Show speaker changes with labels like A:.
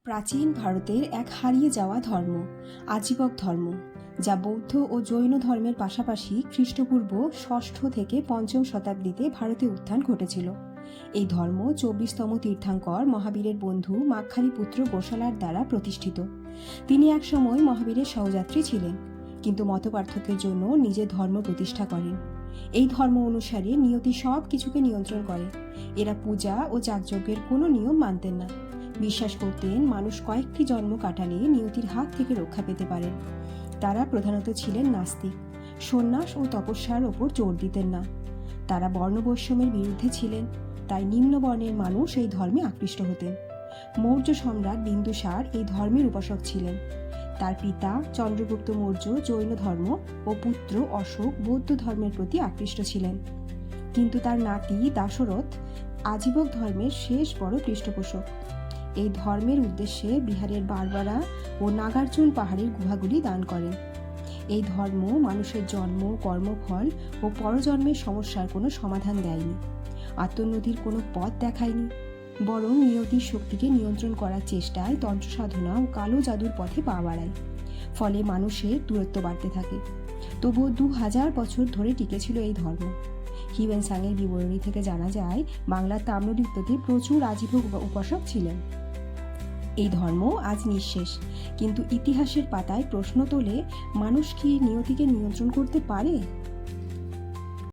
A: প্রাচীন ভারতের এক হারিয়ে যাওয়া ধর্ম আজীবক ধর্ম, যা বৌদ্ধ ও জৈন ধর্মের পাশাপাশি খ্রিস্টপূর্ব ষষ্ঠ থেকে পঞ্চম শতাব্দীতে ভারতে উত্থান ঘটেছিল। এই ধর্ম 24তম তীর্থাঙ্কর মহাবীরের বন্ধু মাক্খালিপুত্র গোশালার দ্বারা প্রতিষ্ঠিত। তিনি একসময় মহাবীরের সহযাত্রী ছিলেন, কিন্তু মতপার্থক্যের জন্য নিজের ধর্ম প্রতিষ্ঠা করেন। এই ধর্ম অনুসারে নিয়তি সব কিছুকে নিয়ন্ত্রণ করে। এরা পূজা ও যাগযজ্ঞের কোনো নিয়ম মানতেন না। বিশ্বাস করতেন মানুষ কয়েকটি জন্ম কাটালে নিয়তির হাত থেকে রক্ষা পেতে পারেন। তারা প্রধানত ছিলেন নাস্তিক, সন্ন্যাস ও তপস্যার ওপর জোর দিতেন না। তারা বর্ণবৈষম্যের বিরুদ্ধে ছিলেন, তাই নিম্ন বর্ণের মানুষ এই ধর্মে আকৃষ্ট হতেন। মৌর্য সম্রাট বিন্দুসার এই ধর্মের উপাসক ছিলেন। তার পিতা চন্দ্রগুপ্ত মৌর্য জৈন ধর্ম ও পুত্র অশোক বৌদ্ধ ধর্মের প্রতি আকৃষ্ট ছিলেন, কিন্তু তার নাতি দাশরথ আজীবক ধর্মের শেষ বড় পৃষ্ঠপোষক। এই ধর্মের উদ্দেশ্যে বিহারের বারবারা ও নাগার্জুন পাহাড়ের গুহাগুলি দান করেন। এই ধর্ম মানুষের জন্ম, কর্মফল ও পরজন্মের সমস্যার কোনো সমাধান দেয়নি, আত্মোন্নতির কোনো পথ দেখায়নি, বরং নিয়তির শক্তিকে নিয়ন্ত্রণ করার চেষ্টায় তন্ত্র সাধনা ও কালো জাদুর পথে পা বাড়ায়। ফলে মানুষের দূরত্ব বাড়তে থাকে। তবুও 2000 বছর ধরে টিকেছিল এই ধর্ম। হিউয়েনসাংয়ের বিবরণী থেকে জানা যায়, বাংলার তাম্রলিপ্ততে প্রচুর আজীবক উপাসক ছিলেন। এই ধর্ম আজ নিঃশেষ, কিন্তু ইতিহাসের পাতায় প্রশ্ন তোলে, মানুষ কি নিয়তিকে নিয়ন্ত্রণ করতে পারে?